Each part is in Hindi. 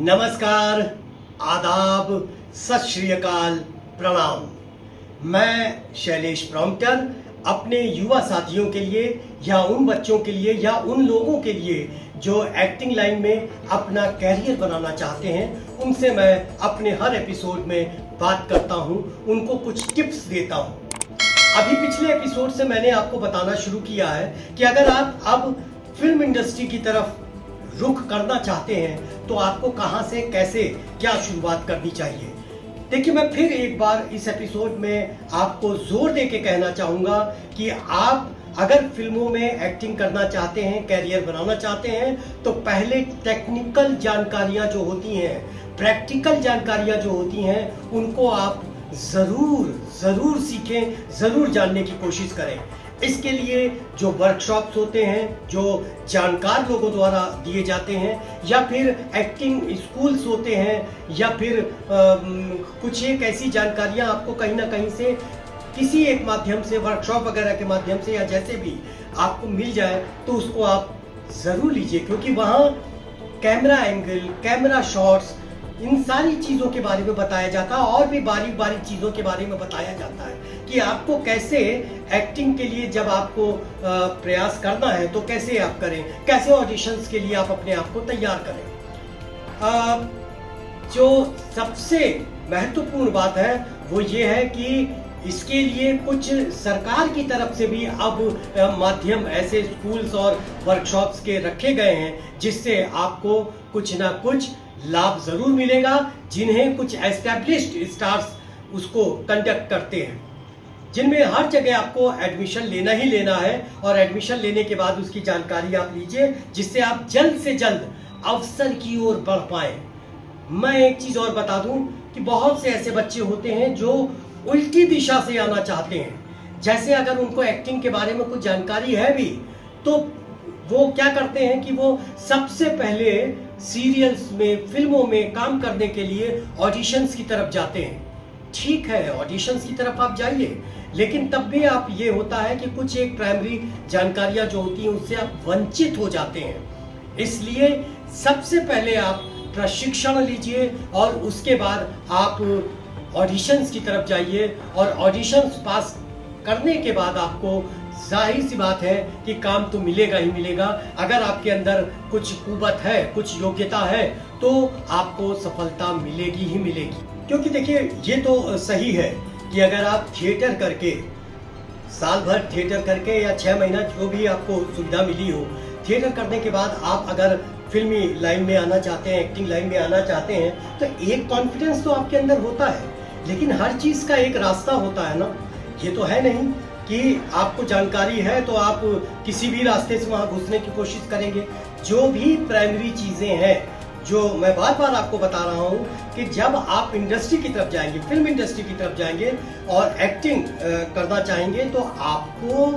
नमस्कार, आदाब, सत श्री अकाल, प्रणाम। मैं शैलेश प्रॉम्प्टर अपने युवा साथियों के लिए या उन बच्चों के लिए या उन लोगों के लिए जो एक्टिंग लाइन में अपना कैरियर बनाना चाहते हैं, उनसे मैं अपने हर एपिसोड में बात करता हूं, उनको कुछ टिप्स देता हूं। अभी पिछले एपिसोड से मैंने आपको बताना शुरू किया है कि अगर आप अब फिल्म इंडस्ट्री की तरफ रुख करना चाहते हैं तो आपको कहां से कैसे क्या शुरुआत करनी चाहिए। देखिए, मैं फिर एक बार इस एपिसोड में आपको जोर दे के कहना चाहूंगा कि आप अगर फिल्मों में एक्टिंग करना चाहते हैं, कैरियर बनाना चाहते हैं, तो पहले टेक्निकल जानकारियां जो होती हैं, प्रैक्टिकल जानकारियां जो होती हैं, उनको आप जरूर सीखें, जरूर जानने की कोशिश करें। इसके लिए जो वर्कशॉप्स होते हैं, जो जानकार लोगों द्वारा दिए जाते हैं, या फिर एक्टिंग स्कूल्स होते हैं, या फिर कुछ एक ऐसी जानकारियां आपको कहीं ना कहीं से किसी एक माध्यम से, वर्कशॉप वगैरह के माध्यम से या जैसे भी आपको मिल जाए, तो उसको आप ज़रूर लीजिए, क्योंकि वहाँ कैमरा एंगल, कैमरा शॉट्स, इन सारी चीज़ों के बारे में बताया जाता है और भी बारीक बारीक चीज़ों के बारे में बताया जाता है कि आपको कैसे एक्टिंग के लिए जब आपको प्रयास करना है तो कैसे आप करें, कैसे ऑडिशंस के लिए आप अपने आप को तैयार करें। जो सबसे महत्वपूर्ण बात है वो ये है कि इसके लिए कुछ सरकार की तरफ से भी अब माध्यम ऐसे स्कूल्स और वर्कशॉप्स के रखे गए हैं, जिससे आपको कुछ ना कुछ लाभ जरूर मिलेगा, जिन्हें कुछ एस्टैब्लिश्ड स्टार्स उसको कंडक्ट करते हैं, जिनमें हर जगह आपको एडमिशन लेना ही लेना है, और एडमिशन लेने के बाद उसकी जानकारी आप लीजिए, जिससे आप जल्द से जल्द अवसर की ओर बढ़ पाए। मैं एक चीज और बता दूं कि बहुत से ऐसे बच्चे होते हैं जो उल्टी दिशा से आना चाहते हैं। जैसे अगर उनको एक्टिंग के बारे में कुछ जानकारी है भी, तो वो क्या करते हैं कि वो सबसे पहले सीरियल्स में, फिल्मों में काम करने के लिए ऑडिशंस की तरफ जाते हैं। ठीक है, ऑडिशंस की तरफ आप जाइए, लेकिन तब भी आप ये होता है कि कुछ एक प्राइमरी जानकारियां जो होती हैं उससे आप वंचित हो जाते हैं। इसलिए सबसे पहले आप प्रशिक्षण लीजिए और उसके बाद आप ऑडिशंस की तरफ जाइए, और ऑडिशंस पास करने के बाद आपको जाहिर सी बात है कि काम तो मिलेगा ही मिलेगा। अगर आपके अंदर कुछ कुवत है, कुछ योग्यता है, तो आपको सफलता मिलेगी ही मिलेगी। क्योंकि देखिए, ये तो सही है कि अगर आप थिएटर करके, साल भर थिएटर करके या 6 महीना जो भी आपको सुविधा मिली हो, थिएटर करने के बाद आप अगर फिल्मी लाइन में आना चाहते हैं, एक्टिंग लाइन में आना चाहते हैं, तो एक कॉन्फिडेंस तो आपके अंदर होता है, लेकिन हर चीज़ का एक रास्ता होता है ना। ये तो है नहीं कि आपको जानकारी है तो आप किसी भी रास्ते से वहां घुसने की कोशिश करेंगे। जो भी प्राइमरी चीजें हैं, जो मैं बार बार आपको बता रहा हूं कि जब आप इंडस्ट्री की तरफ जाएंगे, फिल्म इंडस्ट्री की तरफ जाएंगे और एक्टिंग करना चाहेंगे, तो आपको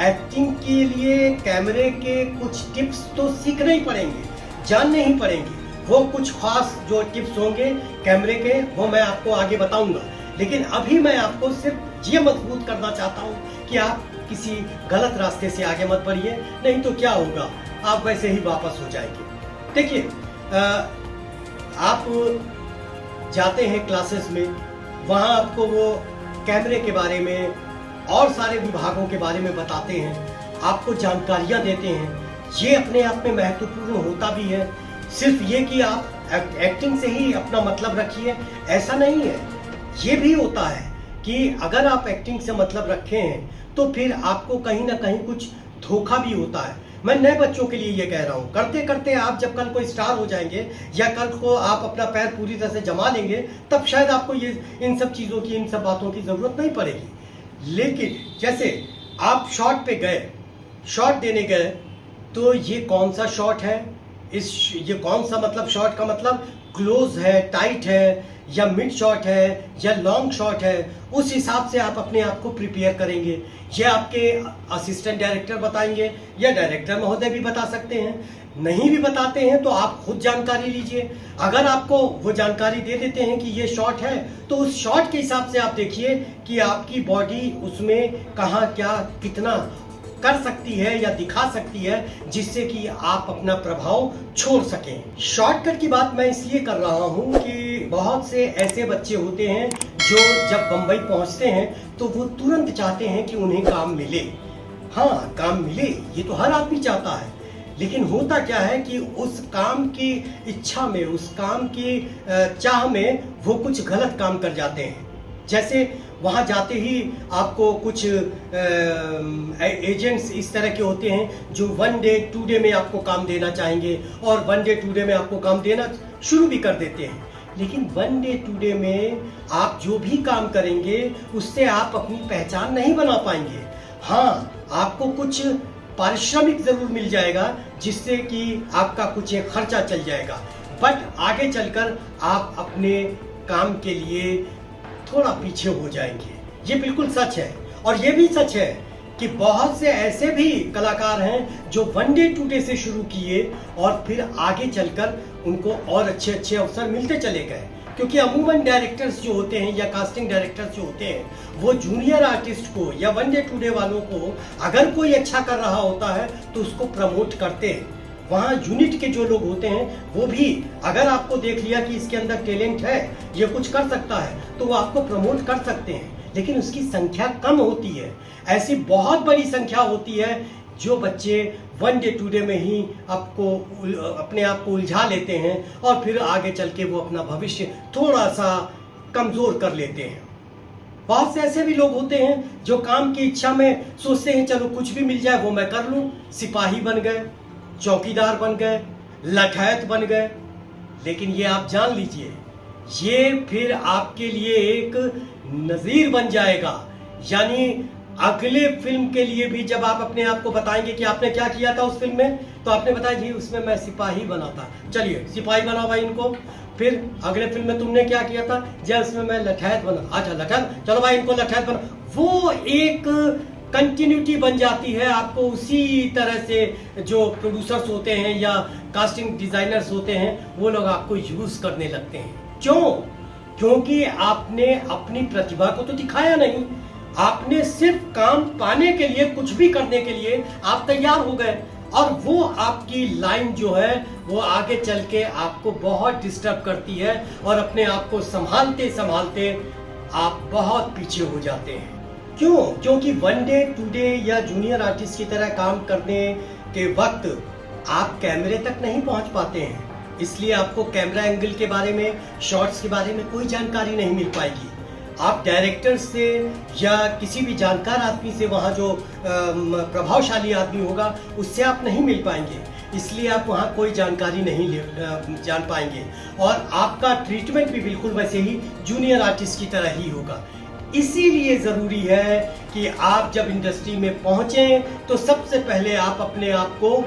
एक्टिंग के लिए कैमरे के कुछ टिप्स तो सीखने ही पड़ेंगे, जानने ही पड़ेंगे। वो कुछ खास जो टिप्स होंगे कैमरे के, वो मैं आपको आगे बताऊंगा। लेकिन अभी मैं आपको सिर्फ ये मजबूत करना चाहता हूँ कि आप किसी गलत रास्ते से आगे मत बढ़िए, नहीं तो क्या होगा, आप वैसे ही वापस हो जाएंगे। देखिए, आप जाते हैं क्लासेस में, वहाँ आपको वो कैमरे के बारे में और सारे विभागों के बारे में बताते हैं, आपको जानकारियाँ देते हैं। ये अपने आप में महत्वपूर्ण होता भी है। सिर्फ ये कि आप एक्टिंग से ही अपना मतलब रखिए, ऐसा नहीं है। ये भी होता है कि अगर आप एक्टिंग से मतलब रखे हैं तो फिर आपको कहीं ना कहीं कुछ धोखा भी होता है। मैं नए बच्चों के लिए ये कह रहा हूँ, करते करते आप जब कल कोई स्टार हो जाएंगे या कल को आप अपना पैर पूरी तरह से जमा लेंगे, तब शायद आपको ये इन सब चीज़ों की, इन सब बातों की ज़रूरत नहीं पड़ेगी। लेकिन जैसे आप शॉट पे गए, शॉट देने गए, तो ये कौन सा शॉट है, ये कौन सा, मतलब शॉट का मतलब क्लोज है, टाइट है, या मिड शॉट है, या लॉन्ग शॉट है, उस हिसाब से आप अपने आप को प्रिपेयर करेंगे। ये आपके असिस्टेंट डायरेक्टर बताएंगे, या डायरेक्टर महोदय भी बता सकते हैं। नहीं भी बताते हैं तो आप खुद जानकारी लीजिए। अगर आपको वो जानकारी दे देते हैं कि ये शॉट है, तो उस शॉट के हिसाब से आप देखिए कि आपकी बॉडी उसमें कहाँ क्या कितना कर सकती है या दिखा सकती है, जिससे कि आप अपना प्रभाव छोड़ सकें। शॉर्टकट की बात मैं इसलिए कर रहा हूं कि बहुत से ऐसे बच्चे होते हैं जो जब बंबई पहुंचते हैं तो वो तुरंत चाहते हैं कि उन्हें काम मिले। हाँ, काम मिले ये तो हर आदमी चाहता है, लेकिन होता क्या है कि उस काम की इच्छा में, उस काम की चाह में वो कुछ गलत काम कर जाते हैं। जैसे वहाँ जाते ही आपको कुछ एजेंट्स इस तरह के होते हैं जो 1 डे 2 डे में आपको काम देना चाहेंगे और 1 डे 2 डे में आपको काम देना शुरू भी कर देते हैं। लेकिन 1 डे 2 डे में आप जो भी काम करेंगे उससे आप अपनी पहचान नहीं बना पाएंगे। हाँ, आपको कुछ पारिश्रमिक जरूर मिल जाएगा जिससे कि आपका कुछ एक खर्चा चल जाएगा, बट आगे चलकर आप अपने काम के लिए थोड़ा पीछे हो जाएंगे। ये बिल्कुल सच है। और ये भी सच है कि बहुत से ऐसे भी कलाकार हैं जो 1 डे 2 डे से शुरू किए और फिर आगे चलकर उनको और अच्छे अच्छे अवसर मिलते चले गए। क्योंकि अमूमन डायरेक्टर्स जो होते हैं या कास्टिंग डायरेक्टर्स जो होते हैं वो जूनियर आर्टिस्ट को या 1 डे 2 डे वालों को अगर कोई अच्छा कर रहा होता है तो उसको प्रमोट करते हैं। वहाँ यूनिट के जो लोग होते हैं वो भी अगर आपको देख लिया कि इसके अंदर टैलेंट है, ये कुछ कर सकता है, तो वो आपको प्रमोट कर सकते हैं, लेकिन उसकी संख्या कम होती है। ऐसी बहुत बड़ी संख्या होती है जो बच्चे 1 डे 2 डे में ही अपने आप को उलझा लेते हैं और फिर आगे चल के वो अपना भविष्य थोड़ा सा कमजोर कर लेते हैं। बहुत से ऐसे भी लोग होते हैं जो काम की इच्छा में सोचते हैं चलो कुछ भी मिल जाए वो मैं कर लूं, सिपाही बन गए, चौकीदार बन गए, लठैत बन गए। लेकिन ये आप जान लीजिए, ये फिर आपके लिए एक नजीर बन जाएगा। यानी अगले फिल्म के लिए भी जब आप अपने आप को बताएंगे कि आपने क्या किया था उस फिल्म में, तो आपने बताया जी उसमें मैं सिपाही बना था, चलिए सिपाही बनाओ भाई इनको। फिर अगले फिल्म में तुमने क्या किया था, जब उसमें मैं लठैत बना, अच्छा लठैत, चलो भाई इनको लठैत बना। वो एक कंटिन्यूटी बन जाती है। आपको उसी तरह से जो प्रोड्यूसर्स होते हैं या कास्टिंग डिजाइनर्स होते हैं वो लोग आपको यूज करने लगते हैं। क्यों? क्योंकि आपने अपनी प्रतिभा को तो दिखाया नहीं, आपने सिर्फ काम पाने के लिए, कुछ भी करने के लिए आप तैयार हो गए और वो आपकी लाइन जो है वो आगे चल के आपको बहुत डिस्टर्ब करती है और अपने आप को संभालते संभालते आप बहुत पीछे हो जाते हैं। क्यों? क्योंकि 1 डे 2 डे या जूनियर आर्टिस्ट की तरह काम करने के वक्त आप कैमरे तक नहीं पहुंच पाते हैं, इसलिए आपको कैमरा एंगल के बारे में, शॉट्स के बारे में कोई जानकारी नहीं मिल पाएगी। आप डायरेक्टर से या किसी भी जानकार आदमी से, वहाँ जो प्रभावशाली आदमी होगा उससे आप नहीं मिल पाएंगे, इसलिए आप वहाँ कोई जानकारी नहीं जान पाएंगे और आपका ट्रीटमेंट भी बिल्कुल वैसे ही जूनियर आर्टिस्ट की तरह ही होगा। इसीलिए ज़रूरी है कि आप जब इंडस्ट्री में पहुँचें तो सबसे पहले आप अपने आप को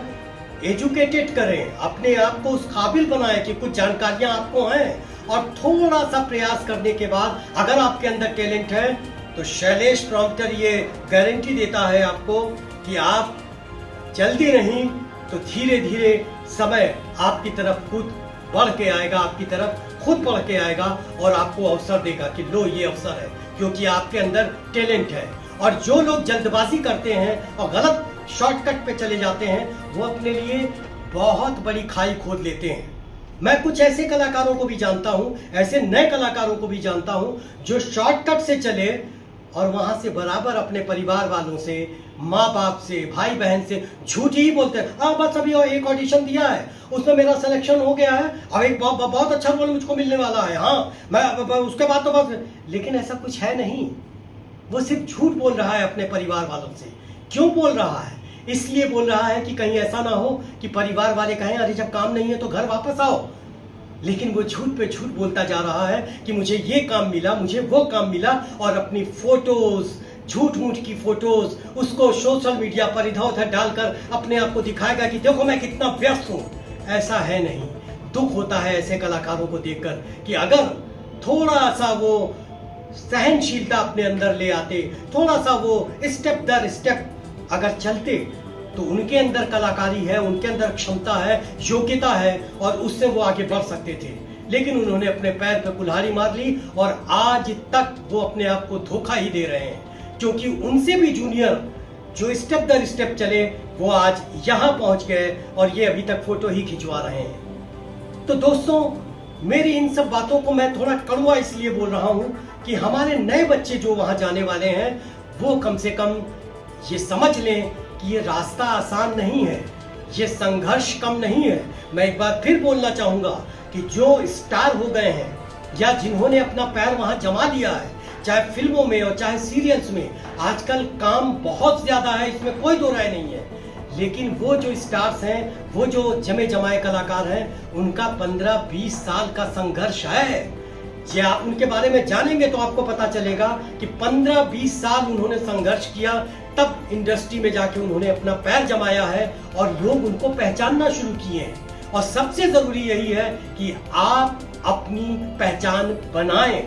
एजुकेटेड करें, अपने आप को उस काबिल बनाएं कि कुछ जानकारियां आपको हैं, और थोड़ा सा प्रयास करने के बाद अगर आपके अंदर टैलेंट है तो शैलेश प्रॉम्प्टर ये गारंटी देता है आपको कि आप जल्दी नहीं तो धीरे धीरे समय आपकी तरफ खुद बढ़ के आएगा, आपकी तरफ खुद बढ़ के आएगा और आपको अवसर देगा कि लो ये अवसर है, क्योंकि आपके अंदर टैलेंट है। और जो लोग जल्दबाजी करते हैं और गलत शॉर्टकट पे चले जाते हैं वो अपने लिए बहुत बड़ी खाई खोद लेते हैं। मैं कुछ ऐसे कलाकारों को भी जानता हूं, ऐसे नए कलाकारों को भी जानता हूं जो शॉर्टकट से चले और वहां से बराबर अपने परिवार वालों से, माँ बाप से, भाई बहन से झूठ ही बोलते हैं। हाँ बस अभी एक ऑडिशन दिया है, उसमें मेरा सिलेक्शन हो गया है, अब एक बहुत अच्छा रोल मुझको मिलने वाला है, हाँ मैं उसके बाद तो बस। लेकिन ऐसा कुछ है नहीं, वो सिर्फ झूठ बोल रहा है अपने परिवार वालों से। क्यों बोल रहा है? इसलिए बोल रहा है कि कहीं ऐसा ना हो कि परिवार वाले कहें अरे जब काम नहीं है तो घर वापस आओ। लेकिन वो झूठ पे झूठ बोलता जा रहा है कि मुझे ये काम मिला, मुझे वो काम मिला, और अपनी फोटोज, झूठ मूठ की फोटोज उसको सोशल मीडिया पर इधर उधर डालकर अपने आप को दिखाएगा कि देखो मैं कितना व्यस्त हूँ। ऐसा है नहीं। दुख होता है ऐसे कलाकारों को देखकर कि अगर थोड़ा सा वो सहनशीलता अपने अंदर ले आते, थोड़ा सा वो स्टेप दर स्टेप अगर चलते, तो उनके अंदर कलाकारी है, उनके अंदर क्षमता है, योग्यता है, और उससे वो आगे बढ़ सकते थे। लेकिन उन्होंने अपने पैर पर कुल्हाड़ी मार ली और आज तक वो अपने आप को धोखा ही दे रहे हैं, क्योंकि उनसे भी जूनियर जो स्टेप दर स्टेप चले वो आज यहाँ पहुंच गए और ये अभी तक फोटो ही खिंचवा रहे हैं। तो दोस्तों, मेरी इन सब बातों को मैं थोड़ा कड़वा इसलिए बोल रहा हूं कि हमारे नए बच्चे जो वहां जाने वाले हैं वो कम से कम ये समझ लें कि ये रास्ता आसान नहीं है, ये संघर्ष कम नहीं है। मैं एक बार फिर बोलना चाहूंगा कि जो स्टार हो गए हैं या जिन्होंने अपना पैर वहां जमा लिया है, चाहे फिल्मों में और चाहे सीरियल्स में, आजकल काम बहुत ज्यादा है, इसमें कोई दो राय नहीं है। लेकिन वो जो स्टार्स हैं, वो जो जमे जमाए कलाकार हैं, उनका 15-20 साल का संघर्ष है। जे आप उनके बारे में जानेंगे तो आपको पता चलेगा कि 15-20 साल उन्होंने संघर्ष किया, तब इंडस्ट्री में जाके उन्होंने अपना पैर जमाया है और लोग उनको पहचानना शुरू किए हैं। और सबसे जरूरी यही है कि आप अपनी पहचान बनाएं।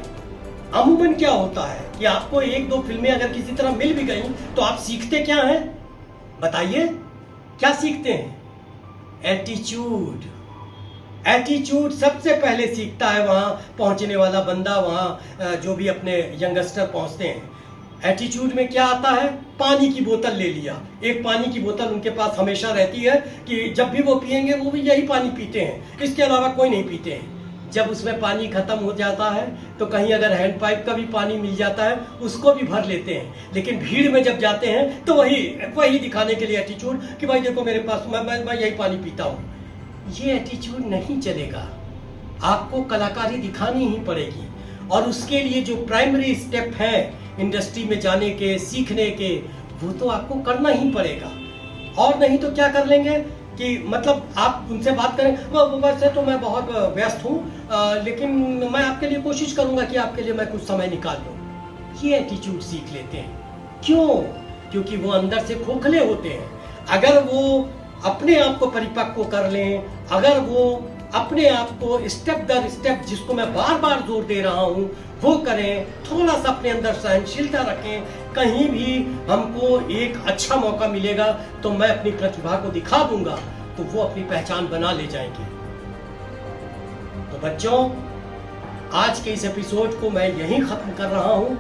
अमूमन क्या होता है कि आपको 1-2 फिल्में अगर किसी तरह मिल भी गई तो आप सीखते क्या हैं? बताइए, क्या सीखते हैं? एटीट्यूड। एटीट्यूड सबसे पहले सीखता है वहां पहुंचने वाला बंदा, वहां जो भी अपने यंगस्टर पहुंचते हैं। एटीट्यूड में क्या आता है? पानी की बोतल ले लिया। एक पानी की बोतल उनके पास हमेशा रहती है कि जब भी वो पिएंगे वो भी यही पानी पीते हैं, इसके अलावा कोई नहीं पीते हैं। जब उसमें पानी खत्म हो जाता है तो कहीं अगर हैंड पाइप का भी पानी मिल जाता है उसको भी भर लेते हैं। लेकिन भीड़ में जब जाते हैं तो वही दिखाने के लिए एटीट्यूड कि भाई देखो मेरे पास, मैं यही पानी पीता हूँ। ये एटीट्यूड नहीं चलेगा, आपको कलाकारी दिखानी ही पड़ेगी। और उसके लिए जो प्राइमरी स्टेप है इंडस्ट्री में जाने के, सीखने के, वो तो आपको करना ही पड़ेगा। और नहीं तो क्या कर लेंगे कि मतलब आप उनसे बात करें, वैसे तो मैं बहुत व्यस्त हूँ, लेकिन मैं आपके लिए कोशिश करूंगा कि आपके लिए मैं कुछ समय निकाल लूँ। ये एटीट्यूड सीख लेते हैं। क्यों? क्योंकि वो अंदर से खोखले होते हैं। अगर वो अपने आप को परिपक्व कर लें, अगर वो अपने आप को स्टेप दर स्टेप, जिसको मैं बार बार जोर दे रहा हूं, वो करें, थोड़ा सा अपने अंदर सहनशीलता रखें, कहीं भी हमको एक अच्छा मौका मिलेगा तो मैं अपनी प्रतिभा को दिखा दूंगा, तो वो अपनी पहचान बना ले जाएंगे। तो बच्चों, आज के इस एपिसोड को मैं यहीं खत्म कर रहा हूं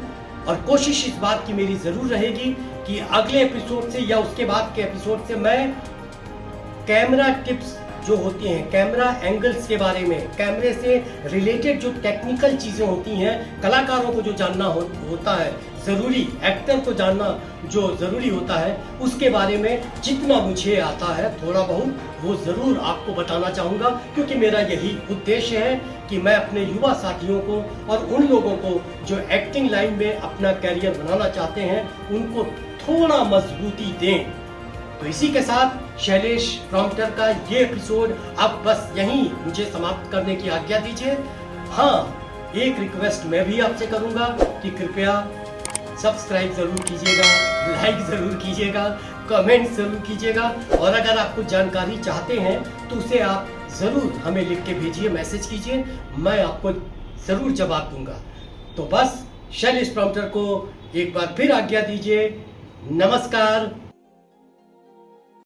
और कोशिश इस बात की मेरी जरूर रहेगी कि अगले एपिसोड से या उसके बाद के एपिसोड से मैं कैमरा टिप्स जो होती हैं, कैमरा एंगल्स के बारे में, कैमरे से रिलेटेड जो टेक्निकल चीजें होती हैं, कलाकारों को जो जानना होता है जरूरी, एक्टर को जानना जो जरूरी होता है, उसके बारे में जितना मुझे आता है थोड़ा बहुत वो जरूर आपको बताना चाहूंगा। क्योंकि मेरा यही उद्देश्य है कि मैं अपने युवा साथियों को और उन लोगों को जो एक्टिंग लाइन में अपना कैरियर बनाना चाहते हैं उनको थोड़ा मजबूती दें। तो इसी के साथ शैलेश प्रॉम्प्टर का ये एपिसोड अब बस यहीं मुझे समाप्त करने की आज्ञा दीजिए। हाँ, एक रिक्वेस्ट मैं भी आपसे करूंगा कि कृपया सब्सक्राइब जरूर कीजिएगा, लाइक जरूर कीजिएगा, कमेंट जरूर कीजिएगा, और अगर आप कुछ जानकारी चाहते हैं तो उसे आप जरूर हमें लिख के भेजिए, मैसेज कीजिए, मैं आपको जरूर जवाब दूंगा। तो बस शैलेश प्रॉम्प्टर को एक बार फिर आज्ञा दीजिए। नमस्कार।